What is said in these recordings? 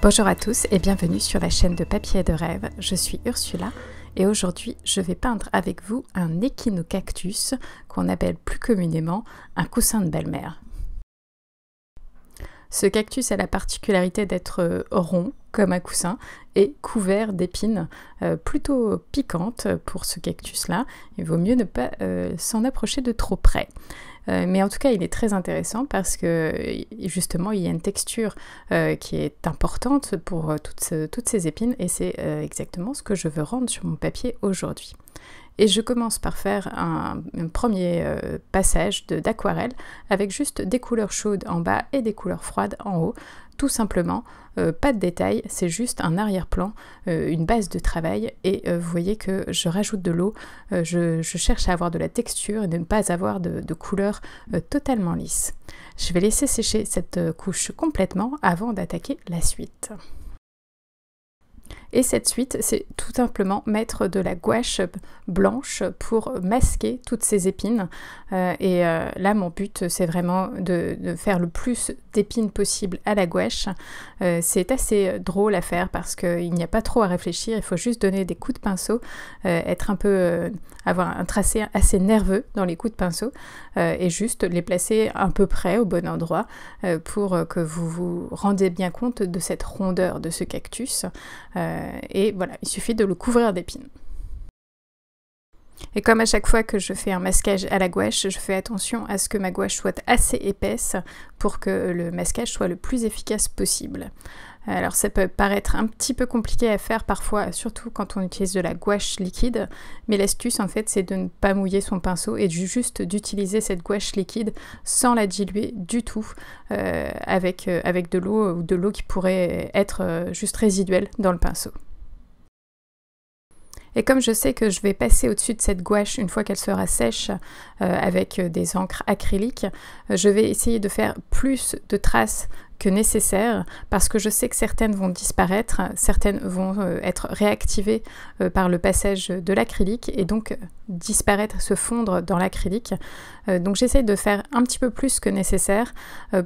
Bonjour à tous et bienvenue sur la chaîne de Papier et de Rêve. Je suis Ursula et aujourd'hui je vais peindre avec vous un échinocactus qu'on appelle plus communément un coussin de belle-mère. Ce cactus a la particularité d'être rond comme un coussin et couvert d'épines plutôt piquantes pour ce cactus-là. Il vaut mieux ne pas s'en approcher de trop près. Mais en tout cas, il est très intéressant parce que justement, il y a une texture qui est importante pour toutes ces épines et c'est exactement ce que je veux rendre sur mon papier aujourd'hui. Et je commence par faire un premier passage d'aquarelle avec juste des couleurs chaudes en bas et des couleurs froides en haut. Tout simplement, pas de détails, c'est juste un arrière-plan, une base de travail et vous voyez que je rajoute de l'eau, je cherche à avoir de la texture et ne pas avoir de couleur totalement lisse. Je vais laisser sécher cette couche complètement avant d'attaquer la suite. Et cette suite, c'est tout simplement mettre de la gouache blanche pour masquer toutes ces épines. Là, mon but, c'est vraiment de faire le plus d'épines possible à la gouache. C'est assez drôle à faire parce qu'il n'y a pas trop à réfléchir. Il faut juste donner des coups de pinceau, avoir un tracé assez nerveux dans les coups de pinceau et juste les placer à peu près au bon endroit pour que vous vous rendiez bien compte de cette rondeur de ce cactus. Et voilà, il suffit de le couvrir d'épines. Et comme à chaque fois que je fais un masquage à la gouache, je fais attention à ce que ma gouache soit assez épaisse pour que le masquage soit le plus efficace possible. Alors ça peut paraître un petit peu compliqué à faire parfois, surtout quand on utilise de la gouache liquide, mais l'astuce en fait c'est de ne pas mouiller son pinceau et juste d'utiliser cette gouache liquide sans la diluer du tout avec de l'eau ou de l'eau qui pourrait être juste résiduelle dans le pinceau. Et comme je sais que je vais passer au-dessus de cette gouache une fois qu'elle sera sèche avec des encres acryliques, je vais essayer de faire plus de traces que nécessaire parce que je sais que certaines vont disparaître, certaines vont être réactivées par le passage de l'acrylique et donc disparaître, se fondre dans l'acrylique. Donc j'essaie de faire un petit peu plus que nécessaire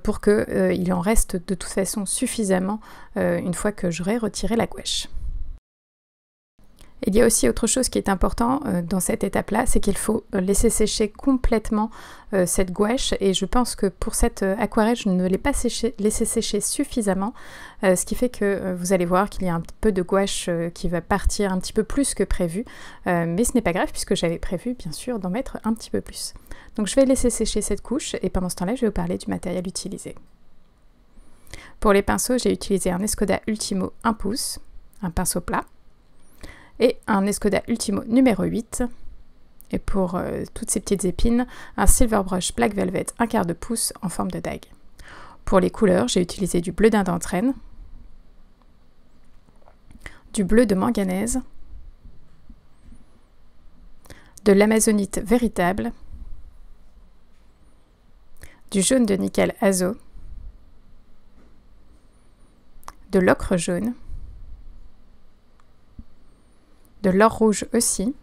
pour qu'il en reste de toute façon suffisamment une fois que j'aurai retiré la gouache. Il y a aussi autre chose qui est important dans cette étape-là, c'est qu'il faut laisser sécher complètement cette gouache et je pense que pour cette aquarelle, je ne l'ai pas laissé sécher suffisamment, ce qui fait que vous allez voir qu'il y a un peu de gouache qui va partir un petit peu plus que prévu, mais ce n'est pas grave puisque j'avais prévu bien sûr d'en mettre un petit peu plus. Donc je vais laisser sécher cette couche et pendant ce temps-là, je vais vous parler du matériel utilisé. Pour les pinceaux, j'ai utilisé un Escoda Ultimo 1 pouce, un pinceau plat, et un Escoda Ultimo numéro 8. Et pour toutes ces petites épines, un Silver Brush Black Velvet 1/4 de pouce en forme de dague. Pour les couleurs, j'ai utilisé du bleu d'Indentrène, du bleu de manganèse, de l'amazonite véritable, du jaune de nickel azo, de l'ocre jaune, de l'or rouge aussi,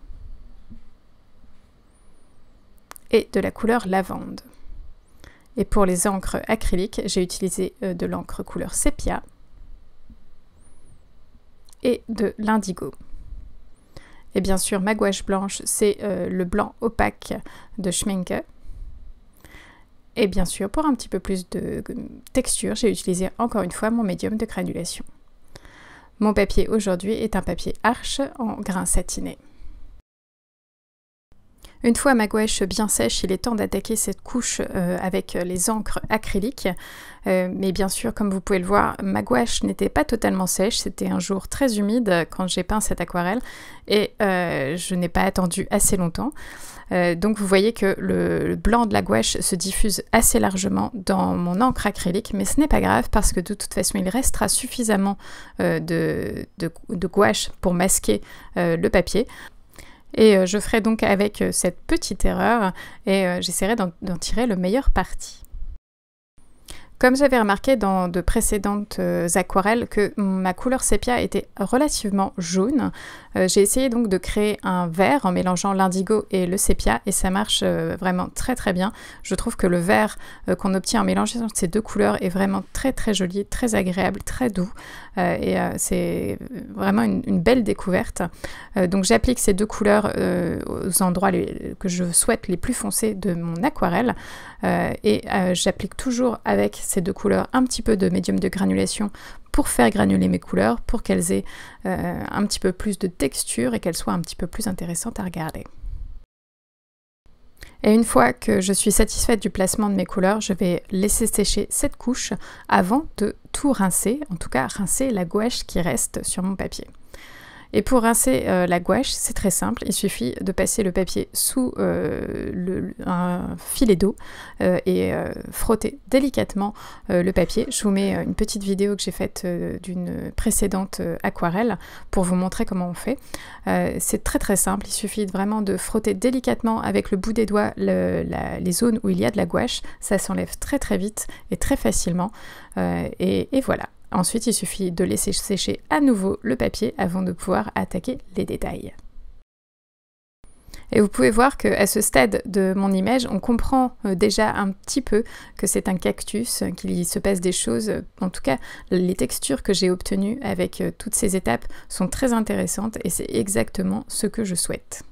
et de la couleur lavande. Et pour les encres acryliques, j'ai utilisé de l'encre couleur sépia et de l'indigo. Et bien sûr, ma gouache blanche, c'est le blanc opaque de Schmincke. Et bien sûr, pour un petit peu plus de texture, j'ai utilisé encore une fois mon médium de granulation. Mon papier aujourd'hui est un papier Arches en grain satiné. Une fois ma gouache bien sèche, il est temps d'attaquer cette couche avec les encres acryliques. Mais bien sûr, comme vous pouvez le voir, ma gouache n'était pas totalement sèche. C'était un jour très humide quand j'ai peint cette aquarelle et je n'ai pas attendu assez longtemps. Donc vous voyez que le blanc de la gouache se diffuse assez largement dans mon encre acrylique, mais ce n'est pas grave parce que de toute façon il restera suffisamment de gouache pour masquer le papier. Et je ferai donc avec cette petite erreur et j'essaierai d'en tirer le meilleur parti. Comme j'avais remarqué dans de précédentes aquarelles que ma couleur sépia était relativement jaune, j'ai essayé donc de créer un vert en mélangeant l'indigo et le sépia et ça marche vraiment très bien. Je trouve que le vert qu'on obtient en mélangeant ces deux couleurs est vraiment très joli, très agréable, très doux c'est vraiment une belle découverte. Donc j'applique ces 2 couleurs aux endroits que je souhaite les plus foncés de mon aquarelle et j'applique toujours avec ces 2 couleurs un petit peu de médium de granulation pour faire granuler mes couleurs, pour qu'elles aient un petit peu plus de texture et qu'elles soient un petit peu plus intéressantes à regarder. Et une fois que je suis satisfaite du placement de mes couleurs, je vais laisser sécher cette couche avant de tout rincer, en tout cas rincer la gouache qui reste sur mon papier. Et pour rincer la gouache, c'est très simple, il suffit de passer le papier sous un filet d'eau et frotter délicatement le papier. Je vous mets une petite vidéo que j'ai faite d'une précédente aquarelle pour vous montrer comment on fait. C'est très simple, il suffit vraiment de frotter délicatement avec le bout des doigts les zones où il y a de la gouache. Ça s'enlève très vite et très facilement et voilà. Ensuite, il suffit de laisser sécher à nouveau le papier avant de pouvoir attaquer les détails. Et vous pouvez voir qu'à ce stade de mon image, on comprend déjà un petit peu que c'est un cactus, qu'il se passe des choses. En tout cas, les textures que j'ai obtenues avec toutes ces étapes sont très intéressantes et c'est exactement ce que je souhaite.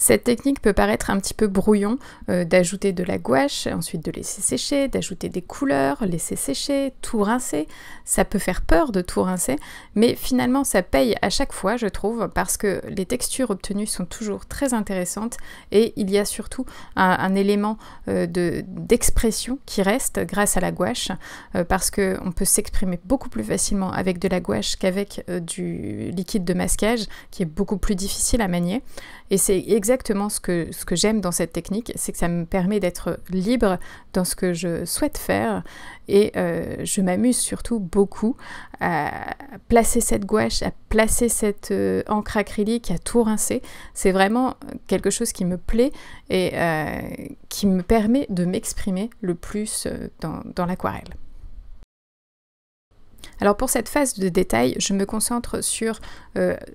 Cette technique peut paraître un petit peu brouillon, d'ajouter de la gouache, ensuite de laisser sécher, d'ajouter des couleurs, laisser sécher, tout rincer. Ça peut faire peur de tout rincer, mais finalement ça paye à chaque fois, je trouve, parce que les textures obtenues sont toujours très intéressantes et il y a surtout un élément d'expression qui reste grâce à la gouache, parce qu'on peut s'exprimer beaucoup plus facilement avec de la gouache qu'avec du liquide de masquage, qui est beaucoup plus difficile à manier. Et c'est exactement ce que j'aime dans cette technique, c'est que ça me permet d'être libre dans ce que je souhaite faire et je m'amuse surtout beaucoup à placer cette gouache, à placer cette encre acrylique, à tout rincer. C'est vraiment quelque chose qui me plaît et qui me permet de m'exprimer le plus dans l'aquarelle. Alors pour cette phase de détail, je me concentre sur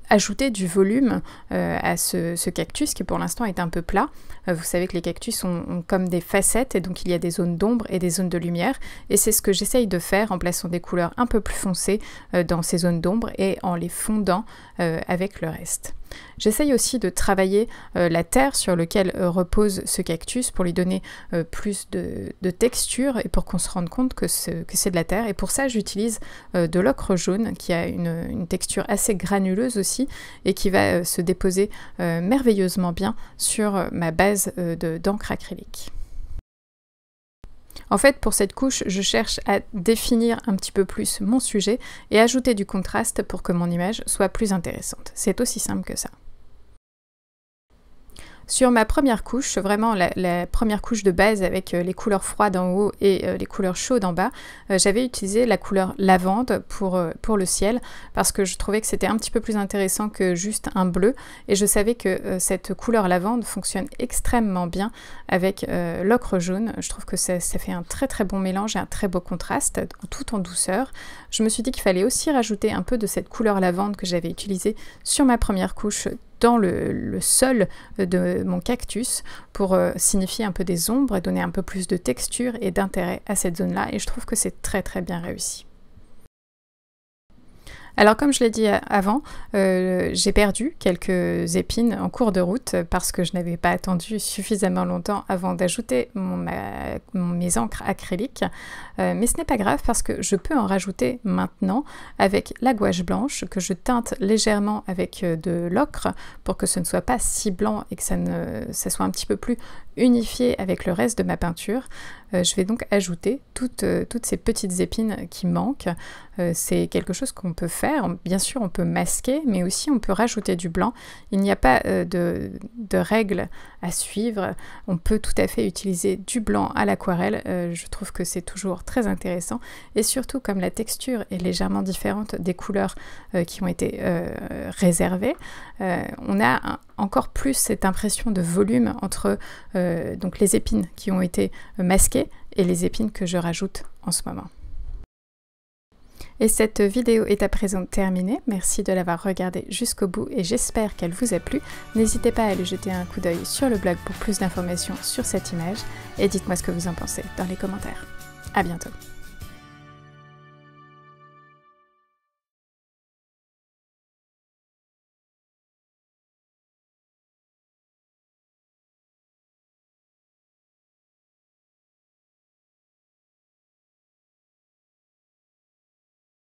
ajouter du volume à ce cactus qui pour l'instant est un peu plat. Vous savez que les cactus ont comme des facettes et donc il y a des zones d'ombre et des zones de lumière et c'est ce que j'essaye de faire en plaçant des couleurs un peu plus foncées dans ces zones d'ombre et en les fondant avec le reste. J'essaye aussi de travailler la terre sur laquelle repose ce cactus pour lui donner plus de texture et pour qu'on se rende compte que c'est de la terre. Et pour ça, j'utilise de l'ocre jaune qui a une texture assez granuleuse aussi et qui va se déposer merveilleusement bien sur ma base d'encre acrylique. En fait, pour cette couche, je cherche à définir un petit peu plus mon sujet et ajouter du contraste pour que mon image soit plus intéressante. C'est aussi simple que ça. Sur ma première couche, vraiment la première couche de base avec les couleurs froides en haut et les couleurs chaudes en bas, j'avais utilisé la couleur lavande pour le ciel parce que je trouvais que c'était un petit peu plus intéressant que juste un bleu et je savais que cette couleur lavande fonctionne extrêmement bien avec l'ocre jaune. Je trouve que ça fait un très bon mélange et un très beau contraste, tout en douceur. Je me suis dit qu'il fallait aussi rajouter un peu de cette couleur lavande que j'avais utilisée sur ma première couche dans le sol de mon cactus pour signifier un peu des ombres et donner un peu plus de texture et d'intérêt à cette zone-là et je trouve que c'est très bien réussi. Alors comme je l'ai dit avant, j'ai perdu quelques épines en cours de route parce que je n'avais pas attendu suffisamment longtemps avant d'ajouter mes encres acryliques. Mais ce n'est pas grave parce que je peux en rajouter maintenant avec la gouache blanche que je teinte légèrement avec de l'ocre pour que ce ne soit pas si blanc et que ça soit un petit peu plus unifié avec le reste de ma peinture. Je vais donc ajouter toutes ces petites épines qui manquent. C'est quelque chose qu'on peut faire. Bien sûr, on peut masquer, mais aussi on peut rajouter du blanc. Il n'y a pas de règles à suivre. On peut tout à fait utiliser du blanc à l'aquarelle. Je trouve que c'est toujours très intéressant. Et surtout, comme la texture est légèrement différente des couleurs qui ont été réservées, on a encore plus cette impression de volume entre donc les épines qui ont été masquées et les épines que je rajoute en ce moment. Et cette vidéo est à présent terminée. Merci de l'avoir regardée jusqu'au bout et j'espère qu'elle vous a plu. N'hésitez pas à aller jeter un coup d'œil sur le blog pour plus d'informations sur cette image et dites-moi ce que vous en pensez dans les commentaires. À bientôt.